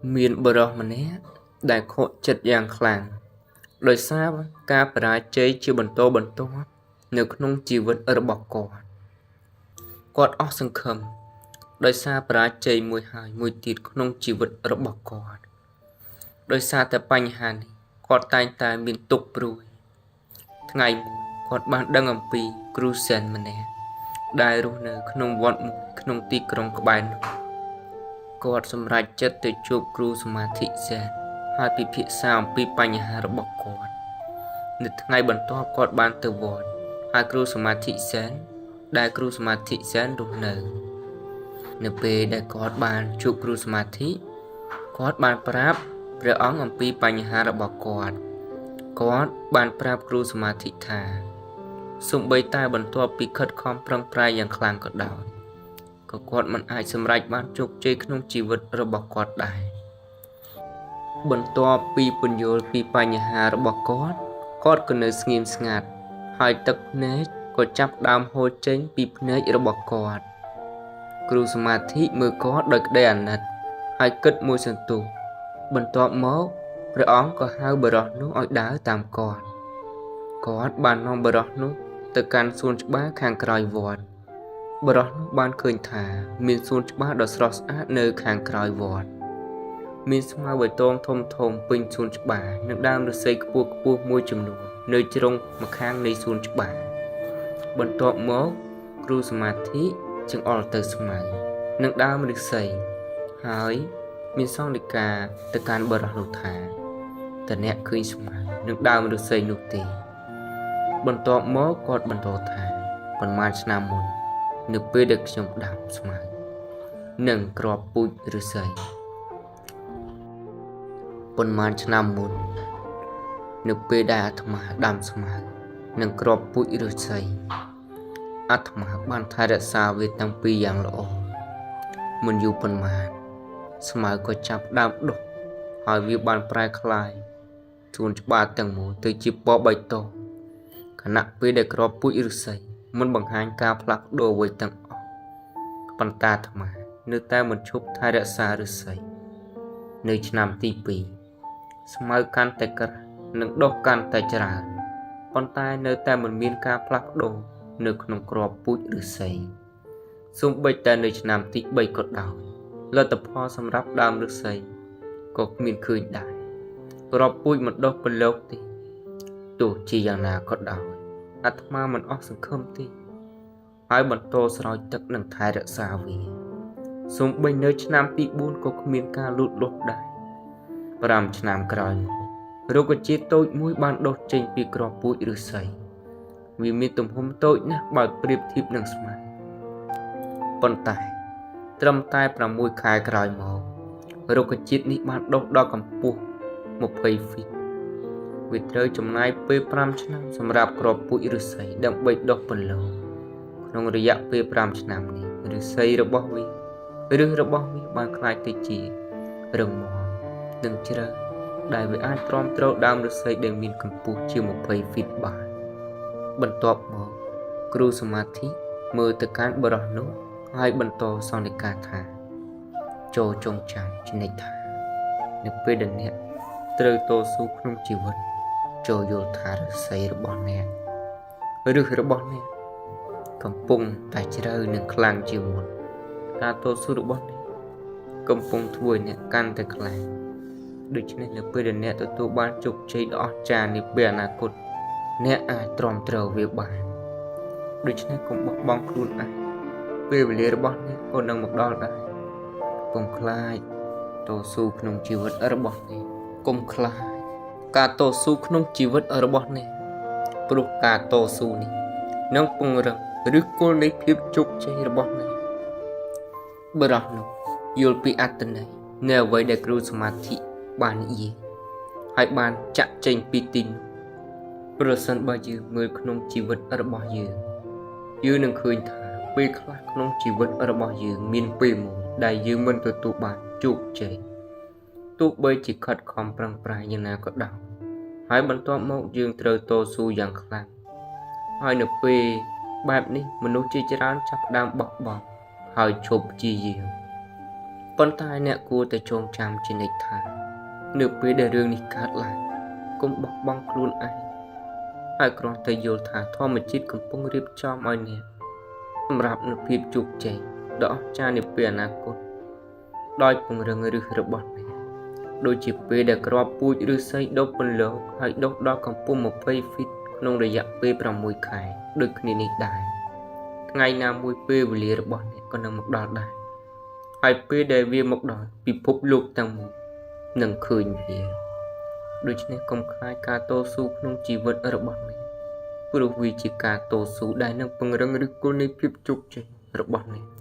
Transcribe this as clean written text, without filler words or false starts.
Miền bờ rộng mình nhé, đại khổ chật dạng khlang. Đời xa ca bà cháy chưa bần tô nếu không chỉ vật ở bọc cỏ. Quạt óc sân khâm, đời xa bà cháy mùi hài mùi tiết không chỉ vật ở bọc cỏ. Đời xa ta bánh hàn, quạt tai miền tục rùi. Ngày mùi, quạt bạn đang ẩm bì, cru sen mình nhé. Đại rùi nở không vọt mùi, không tí krong cơ bài nụ. Quạt xâm rạch chất tới chụp cru xâm mà thị sen. ហើយពិភាក្សាអំពីបញ្ហារបស់គាត់នៅថ្ងៃបន្ទាប់គាត់បានទៅវត្តហើយគ្រូសមាធិសែនដែលគ្រូសមាធិសែនរស់នៅពេលដែលគាត់បានជួបគ្រូសមាធិគាត់បានប្រាប់ព្រះអង្គអំពីបញ្ហារបស់គាត់បានប្រាប់គ្រូសមាធិថាសូម្បីតែបន្ទាប់ពីខិតខំប្រឹងប្រែងយ៉ាងខ្លាំងក៏ដោយក៏គាត់មិនអាចសម្រេចបានជោគជ័យក្នុងជីវិតរបស់គាត់ដែរបន្ទាប់ពីពន្យល់ពីបញ្ហារបស់គាត់ក៏នៅស្ងៀមស្ងាត់ហើយទឹកភ្នែកក៏ចាប់ដើមហូរចេញពីភ្នែករបស់គាត់គ្រូសមាធិមើលគាត់ដោយក្តីអាណិតហើយគិតមួយសន្ទុះបន្ទាប់មកព្រះអង្គក៏ហៅបុរសនោះឲ្យដើរតាមគាត់បាននាំបុរសនោះទៅកាន់សួនច្បារខាងក្រោយវត្តបុរសនោះបានឃើញថាមានសួនច្បារដ៏ស្រស់ស្អាតនៅខាងក្រោយវត្តមានស្មៅបៃតងធំពេញសួនច្បារនិងដើមឫស្សីខ្ពស់មួយចំនួននៅជ្រុងម្ខាងនៃសួនច្បារបន្ទាប់មកគ្រូសមាធិចង្អុលទៅស្មៅនិងដើមឫស្សីហើយមានសង្ឃនិកាទៅកាន់បុរសនោះថាតើអ្នកឃើញស្មៅនិងដើមឫស្សីនោះទេបន្ទាប់មកគាត់បន្តថាប៉ុន្មានឆ្នាំមុននៅពេលដែលខ្ញុំដាំស្មៅនិងគ្រាប់ពូជឫស្សីប៉ុន្មានឆ្នាំមុននៅពេលដែលអាត្មាដាំស្មៅនិងគ្រាប់ពូជឫស្សីអាត្មាបានថែរក្សាវាតាំងពីយ៉ាងល្អមិនយូរប៉ុន្មានស្មៅក៏ចាប់ដើមដុះហើយវាបានប្រែក្លាយសួនច្បារទាំងមូលទៅជាពណ៌បៃតងខណៈពេលដែលគ្រាប់ពូជឫស្សីមិនបង្ហាញការផ្លាស់ប្ដូរអ្វីទាំងអស់ប៉ុន្តែអាត្មានៅតែមិនឈប់ថែរក្សាឫស្សីនៅឆ្នាំទី2ស្មៅកាន់តែក្រាស់និងដុះកាន់តែច្រើនប៉ុន្តែនៅតែមិនមានការផ្លាស់ប្ដូរនៅក្នុងគ្រាប់ពូជឫស្សីសូម្បីតែនៅឆ្នាំទី3ក៏ដោយលទ្ធផលសម្រាប់ដើមឫស្សីក៏គ្មានឃើញដែរគ្រាប់ពូជមិនដុះប្រឡូកទេទោះជាយ៉ាងណាក៏ដោយអាត្មាមិនអស់សង្ឃឹមទេហើយបន្តស្រោចទឹកនិងថែរក្សាវាសូម្បីនៅឆ្នាំទី4ក៏គ្មានការលូតលាស់ដែរ5ឆ្នាំក្រោយមករុក្ខជាតិតូចមួយបានដុះចេញពីគ្រាប់ពូជឫស្សីវាមានទំហំតូចណាស់បើប្រៀបធៀបនឹងស្មៅប៉ុន្តែត្រឹមតែ6ខែក្រោយមករុក្ខជាតិនេះបានដុះដល់កម្ពស់20 ហ្វីតវាត្រូវចំណាយពេល5ឆ្នាំសម្រាប់គ្រាប់ពូជឫស្សីដើម្បីដុះបន្លឺក្នុងរយៈពេល5ឆ្នាំនេះឫស្សីរបស់វាបានក្លាយទៅជារឹងមាំនិងជ្រៅដែលវាអាចទ្រាំទ្រដើមឫស្សីដែលមានកម្ពស់ជា20 ហ្វីតបានបន្ទាប់មកគ្រូសមាធិមើលទៅកាន់បុរសនោះហើយបន្តសង្កេតការថាចូលចងចាំចំណេះថានៅពេលដែលអ្នកត្រូវតស៊ូក្នុងជីវិតចូលយល់ថាឫស្សីរបស់អ្នកកំពុងតែជ្រៅនិងខ្លាំងជាងមុនការតស៊ូរបស់អ្នកកំពុងធ្វើឲ្យអ្នកកាន់តែខ្លាំងដូច្នេះនៅពេលដែលអ្នកទទួលបានជោគជ័យដ៏អស្ចារ្យនាពេលអនាគតអ្នកអាចទ្រាំទ្រវាបានដូច្នេះកុំបោះបង់ខ្លួនឯងពេលវេលារបស់អ្នកក៏នឹងមកដល់ដែរកុំខ្លាចតស៊ូក្នុងជីវិតរបស់អ្នកកុំខ្លាចការតស៊ូក្នុងជីវិតរបស់អ្នកព្រោះការតស៊ូនេះនឹងពង្រឹងឬគល់នៃភាពជោគជ័យរបស់អ្នកបរោះនោះយល់ពីអត្ថន័យនៃអ្វីដែលគ្រូសមាធិបាននិយាយហើយបានចាក់ចែងពីទីនោះប្រសិនបើយើងមើលក្នុងជីវិតរបស់យើងនឹងឃើញថាពេលខ្លះក្នុងជីវិតរបស់យើងមានពេលមួយដែលយើងមិនទទួលបានជោគជ័យទោះបីជាខិតខំប្រឹងប្រែងយ៉ាងណាក៏ដោយហើយបន្ទាប់មកយើងត្រូវតស៊ូយ៉ាងខ្លាំងហើយនៅពេលបែបនេះមនុស្សជាច្រើនចាប់ផ្ដើមបោះបង់ហើយឈប់ព្យាយាម ប៉ុន្តែអ្នកគួរតែចងចាំជានិច្ចថានៅពេលដែលរឿងនេះកើតឡើងកុំបោះបង់ខ្លួនឯងហើយគ្រាន់តែយល់ថាធម្មជាតិកំពុងរៀបចំឲ្យអ្នកសម្រាប់នូវភាពជោគជ័យដ៏អស្ចារ្យនាពេលអនាគតដោយពង្រឹងឫសរបស់អ្នកដូចជាពេលដែលគ្រាប់ពូជឫស្សីដុះពន្លកហើយដុះដល់កម្ពស់20 ហ្វីតក្នុងរយៈពេល6 ខែដូចគ្នានេះដែរថ្ងៃណាមួយពេលវេលារបស់អ្នកក៏នឹងមកដល់ដែរហើយពេលដែលវាមកដល់ពិភពលោកទាំងមូលនឹងឃើញវាដូច្នេះកុំខ្លាចការតស៊ូក្នុងជីវិតរបស់អ្នកព្រោះវាជាការតស៊ូដែលនឹងពង្រឹងឫសគល់នៃភាពជោគជ័យរបស់អ្នក